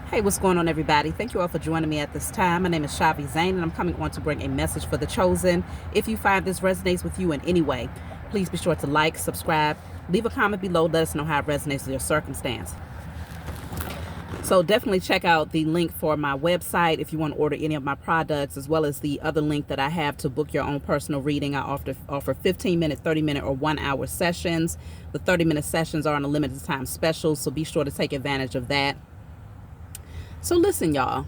Hey, what's going on, everybody? Thank you all for joining me at this time. My name is Shavi Zane, and I'm coming on to bring a message for the chosen. If you find this resonates with you in any way, please be sure to like, subscribe, leave a comment below, let us know how it resonates with your circumstance. So definitely check out the link for my website if you want to order any of my products, as well as the other link that I have to book your own personal reading. I offer 15-minute, 30-minute, or 1-hour sessions. The 30-minute sessions are on a limited time special, so be sure to take advantage of that. So listen, y'all.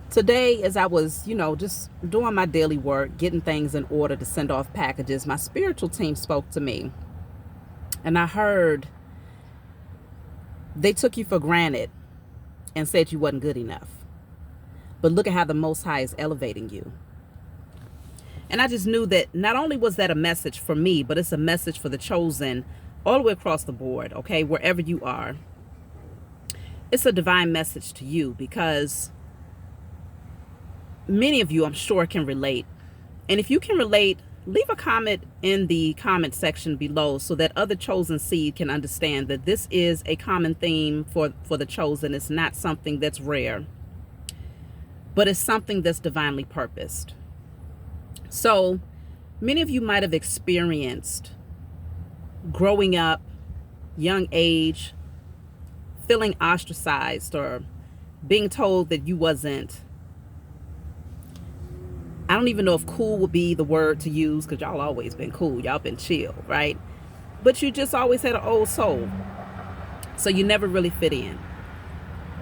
Today, as I was, just doing my daily work, getting things in order to send off packages, my spiritual team spoke to me. And I heard they took you for granted and said you wasn't good enough. But look at how the Most High is elevating you. And I just knew that not only was that a message for me, but it's a message for the chosen all the way across the board, okay, wherever you are. It's a divine message to you because many of you, I'm sure, can relate. And if you can relate, leave a comment in the comment section below so that other chosen seed can understand that this is a common theme for the chosen. It's not something that's rare, but it's something that's divinely purposed. So many of you might have experienced growing up, young age, feeling ostracized or being told that you wasn't, I don't even know if cool would be the word to use, because y'all always been cool. Y'all been chill, right? But you just always had an old soul. So you never really fit in.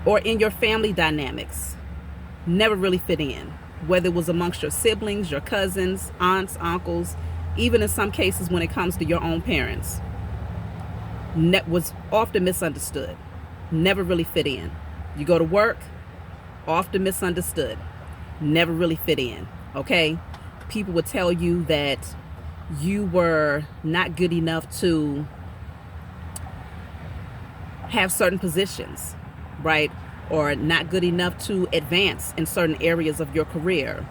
Or in your family dynamics, never really fit in. Whether it was amongst your siblings, your cousins, aunts, uncles, even in some cases when it comes to your own parents, was often misunderstood. Never really fit in. You go to work, often misunderstood. Never really fit in. Okay, people would tell you that you were not good enough to have certain positions, right? Or not good enough to advance in certain areas of your career.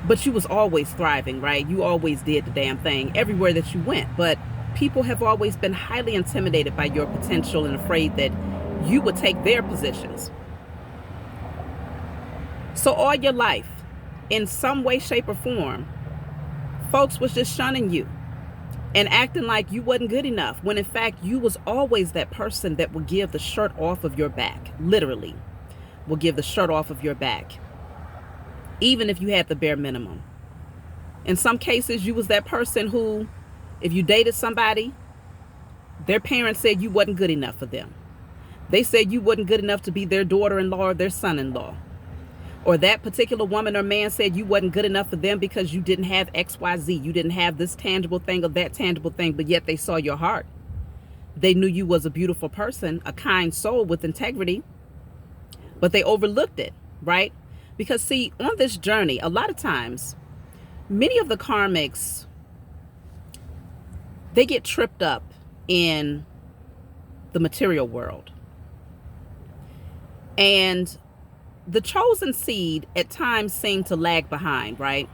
But you was always thriving, right? You always did the damn thing everywhere that you went. But people have always been highly intimidated by your potential and afraid that you would take their positions. So all your life, in some way, shape, or form, folks was just shunning you and acting like you wasn't good enough, when in fact you was always that person that would give the shirt off of your back, literally will give the shirt off of your back, even if you had the bare minimum. In some cases, you was that person who, if you dated somebody, their parents said you wasn't good enough for them. They said you wasn't good enough to be their daughter-in-law or their son-in-law. Or that particular woman or man said you wasn't good enough for them because you didn't have XYZ. You didn't have this tangible thing or that tangible thing, but yet they saw your heart. They knew you was a beautiful person, a kind soul with integrity, but they overlooked it, right? Because see, on this journey, a lot of times, many of the karmics, they get tripped up in the material world. And the chosen seed at times seem to lag behind, right?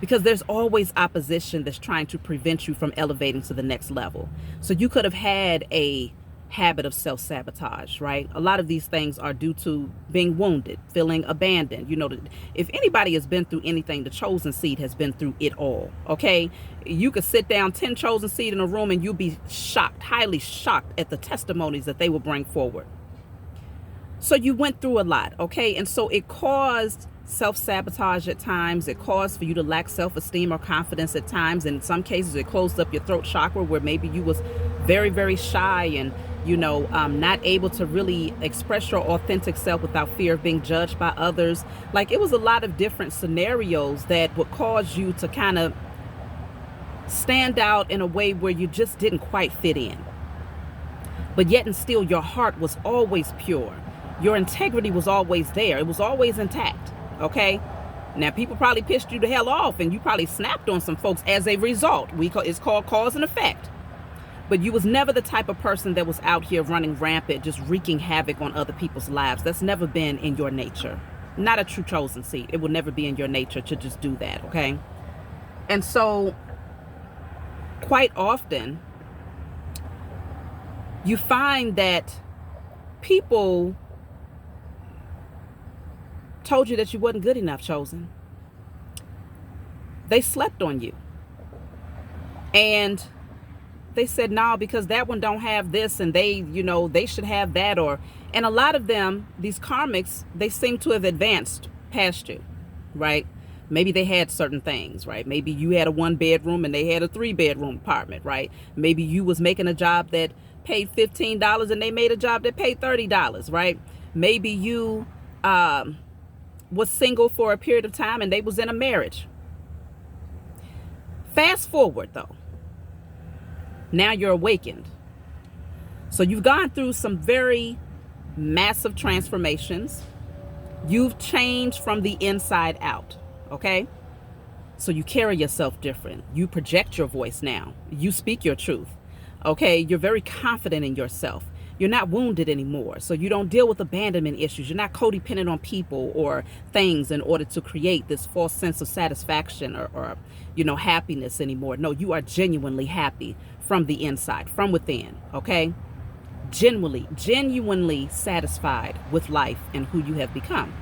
Because there's always opposition that's trying to prevent you from elevating to the next level. So you could have had a habit of self-sabotage, right? A lot of these things are due to being wounded, feeling abandoned. If anybody has been through anything, the chosen seed has been through it all, okay? You could sit down 10 chosen seed in a room and you'll be shocked, highly shocked at the testimonies that they will bring forward. So you went through a lot, okay? And so it caused self-sabotage at times. It caused for you to lack self-esteem or confidence at times. And in some cases, it closed up your throat chakra, where maybe you was very, very shy and, not able to really express your authentic self without fear of being judged by others. Like, it was a lot of different scenarios that would cause you to kind of stand out in a way where you just didn't quite fit in. But yet and still, your heart was always pure. Your integrity was always there. It was always intact, okay? Now, people probably pissed you the hell off, and you probably snapped on some folks as a result. It's called cause and effect. But you was never the type of person that was out here running rampant, just wreaking havoc on other people's lives. That's never been in your nature. Not a true chosen seed. It will never be in your nature to just do that, okay? And so, quite often, you find that People told you that you wasn't good enough, Chosen. They slept on you. And they said, no, because that one don't have this and they, they should have that. And a lot of them, these karmics, they seem to have advanced past you, right? Maybe they had certain things, right? Maybe you had a 1-bedroom and they had a 3-bedroom apartment, right? Maybe you was making a job that paid $15 and they made a job that paid $30, right? Maybe you was single for a period of time and they was in a marriage. Fast forward though. Now you're awakened. So you've gone through some very massive transformations. You've changed from the inside out, okay? So you carry yourself different. You project your voice now. You speak your truth, okay? You're very confident in yourself. You're not wounded anymore. So you don't deal with abandonment issues. You're not codependent on people or things in order to create this false sense of satisfaction or happiness anymore. No, you are genuinely happy from the inside, from within, okay? Genuinely satisfied with life and who you have become.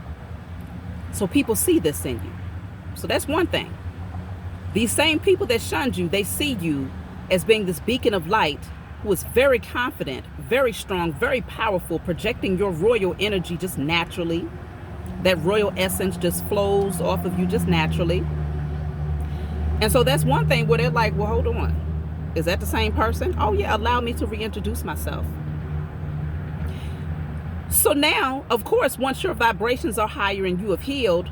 So people see this in you. So that's one thing. These same people that shunned you, they see you as being this beacon of light who is very confident, very strong, very powerful, projecting your royal energy just naturally. That royal essence just flows off of you just naturally. And so that's one thing where they're like, well, hold on. Is that the same person? Oh yeah, allow me to reintroduce myself. So now, of course, once your vibrations are higher and you have healed,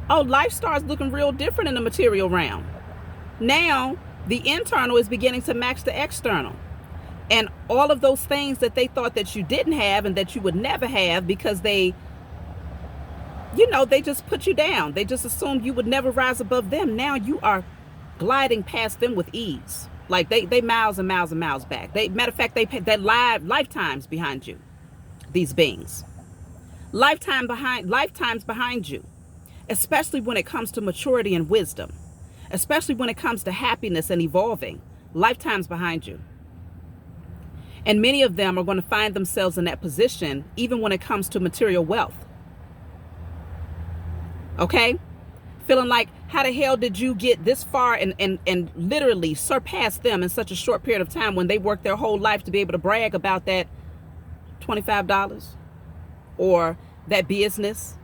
life starts looking real different in the material realm. Now, the internal is beginning to match the external. And all of those things that they thought that you didn't have and that you would never have because they just put you down. They just assumed you would never rise above them. Now you are gliding past them with ease. Like they miles and miles and miles back. Matter of fact, they lifetimes behind you. These beings. Lifetimes behind you. Especially when it comes to maturity and wisdom. Especially when it comes to happiness and evolving. Lifetimes behind you. And many of them are going to find themselves in that position even when it comes to material wealth. Okay? Feeling like, how the hell did you get this far and literally surpass them in such a short period of time when they worked their whole life to be able to brag about that $25 or that business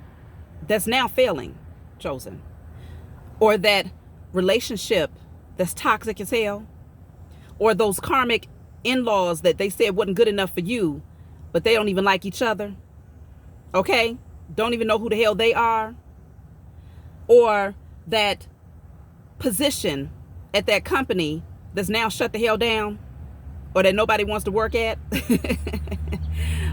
that's now failing, Chosen, or that relationship that's toxic as hell, or those karmic in-laws that they said wasn't good enough for you, but they don't even like each other, okay? Don't even know who the hell they are. Or that position at that company that's now shut the hell down, or that nobody wants to work at.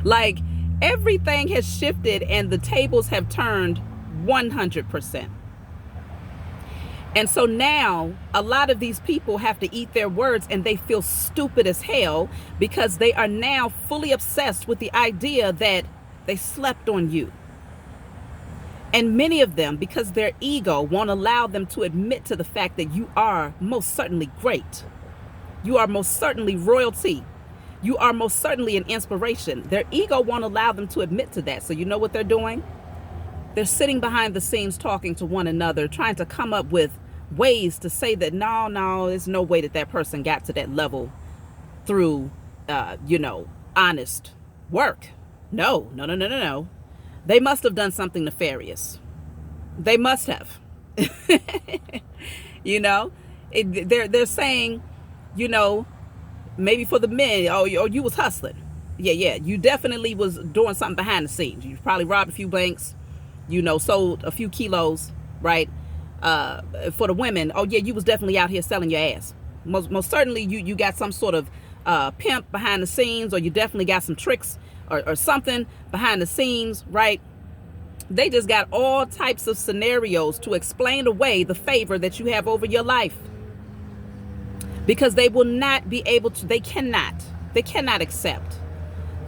Like, everything has shifted and the tables have turned 100%. And so now a lot of these people have to eat their words, and they feel stupid as hell because they are now fully obsessed with the idea that they slept on you. And many of them, because their ego won't allow them to admit to the fact that you are most certainly great. You are most certainly royalty. You are most certainly an inspiration. Their ego won't allow them to admit to that. So you know what they're doing? They're sitting behind the scenes talking to one another, trying to come up with ways to say that no, there's no way that person got to that level through, honest work. No. They must have done something nefarious. They must have. They're saying, maybe for the men, oh, you was hustling. Yeah, you definitely was doing something behind the scenes. You probably robbed a few banks, sold a few kilos, right? For the women, oh yeah, you was definitely out here selling your ass. Most certainly you got some sort of pimp behind the scenes, or you definitely got some tricks or something behind the scenes, right? They just got all types of scenarios to explain away the favor that you have over your life. Because they will not be able to, they cannot accept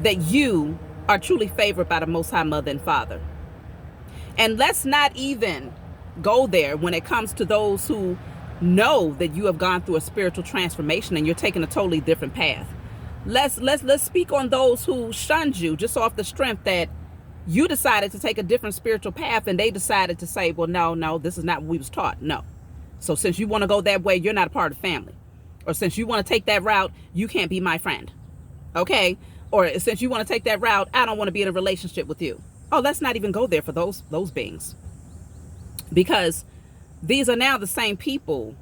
that you are truly favored by the Most High Mother and Father. And let's not even go there when it comes to those who know that you have gone through a spiritual transformation and you're taking a totally different path. Let's speak on those who shunned you just off the strength that you decided to take a different spiritual path and they decided to say, well, no, this is not what we was taught. No. So since you want to go that way, you're not a part of the family. Or since you want to take that route, you can't be my friend. Okay? Or since you want to take that route, I don't want to be in a relationship with you. Oh, let's not even go there for those beings. Because these are now the same people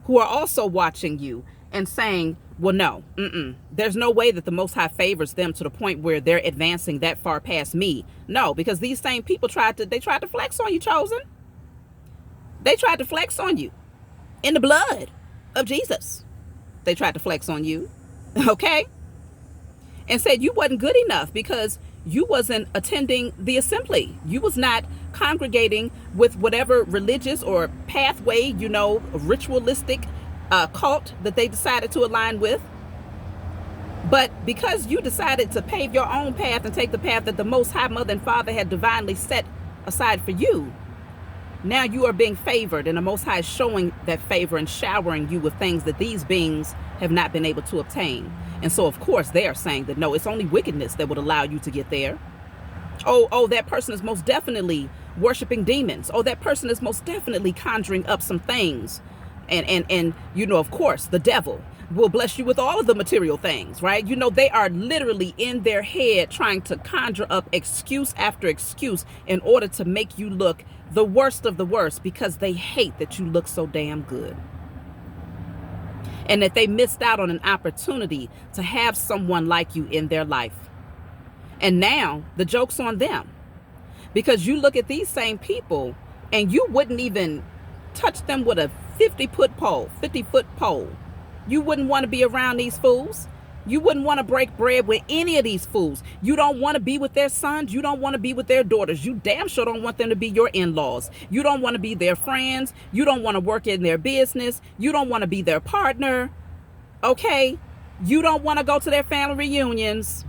who are also watching you and saying, well, no, there's no way that the Most High favors them to the point where they're advancing that far past me. No, because these same people tried to flex on you, chosen. They tried to flex on you in the blood of Jesus. They tried to flex on you, okay? And said you wasn't good enough because you wasn't attending the assembly. You was not congregating with whatever religious or pathway, ritualistic cult that they decided to align with. But because you decided to pave your own path and take the path that the Most High Mother and Father had divinely set aside for you, now you are being favored, and the Most High is showing that favor and showering you with things that these beings have not been able to obtain. And so, of course, they are saying that, no, it's only wickedness that would allow you to get there. Oh, that person is most definitely worshiping demons. Oh, that person is most definitely conjuring up some things. And of course, the devil will bless you with all of the material things, right? They are literally in their head trying to conjure up excuse after excuse in order to make you look the worst of the worst, because they hate that you look so damn good. And that they missed out on an opportunity to have someone like you in their life. And now the joke's on them, because you look at these same people and you wouldn't even touch them with a 50-foot pole. You wouldn't want to be around these fools. You wouldn't want to break bread with any of these fools. You don't want to be with their sons. You don't want to be with their daughters. You damn sure don't want them to be your in-laws. You don't want to be their friends. You don't want to work in their business. You don't want to be their partner. Okay? You don't want to go to their family reunions.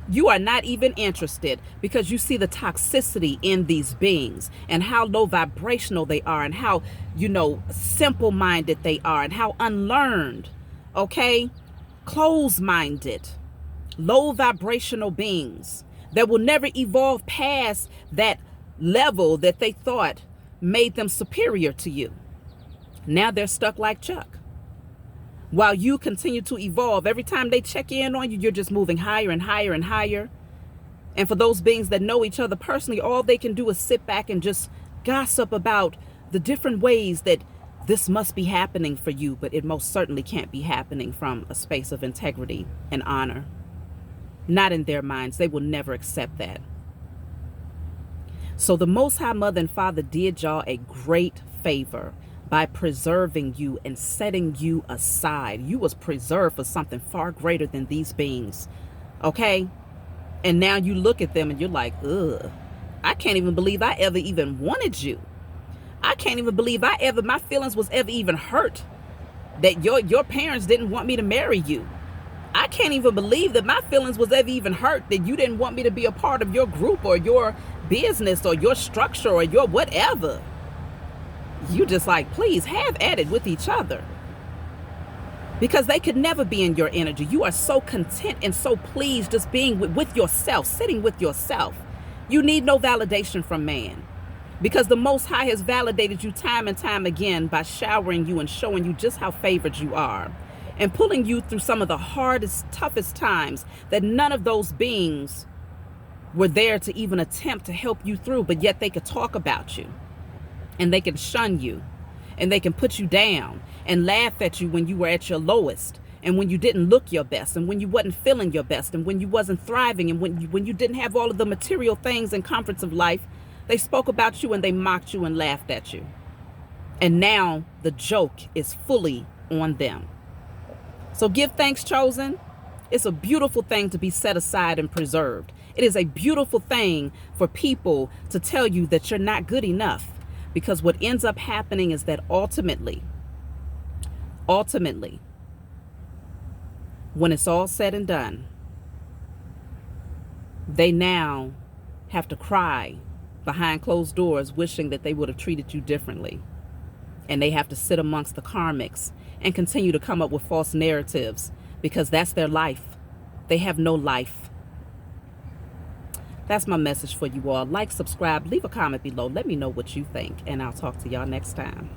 You are not even interested, because you see the toxicity in these beings and how low vibrational they are and how, simple-minded they are and how unlearned, okay? Closed-minded, low vibrational beings that will never evolve past that level that they thought made them superior to you. Now they're stuck like Chuck. While you continue to evolve, every time they check in on you, you're just moving higher and higher and higher. And for those beings that know each other personally, all they can do is sit back and just gossip about the different ways that this must be happening for you, but it most certainly can't be happening from a space of integrity and honor. Not in their minds. They will never accept that. So the Most High Mother and Father did y'all a great favor by preserving you and setting you aside. You was preserved for something far greater than these beings. Okay? And now you look at them and you're like, ugh, I can't even believe I ever even wanted you. I can't even believe my feelings was ever even hurt that your parents didn't want me to marry you. I can't even believe that my feelings was ever even hurt that you didn't want me to be a part of your group or your business or your structure or your whatever. You just like, please have at it with each other. Because they could never be in your energy. You are so content and so pleased just being with yourself, sitting with yourself. You need no validation from man. Because the Most High has validated you time and time again by showering you and showing you just how favored you are. And pulling you through some of the hardest, toughest times that none of those beings were there to even attempt to help you through. But yet they could talk about you. And they can shun you. And they can put you down and laugh at you when you were at your lowest. And when you didn't look your best. And when you wasn't feeling your best. And when you wasn't thriving. And when you didn't have all of the material things and comforts of life. They spoke about you and they mocked you and laughed at you. And now the joke is fully on them. So give thanks, chosen. It's a beautiful thing to be set aside and preserved. It is a beautiful thing for people to tell you that you're not good enough. Because what ends up happening is that ultimately, when it's all said and done, they now have to cry behind closed doors, wishing that they would have treated you differently. And they have to sit amongst the karmics and continue to come up with false narratives because that's their life. They have no life. That's my message for you all. Like, subscribe, leave a comment below. Let me know what you think, and I'll talk to y'all next time.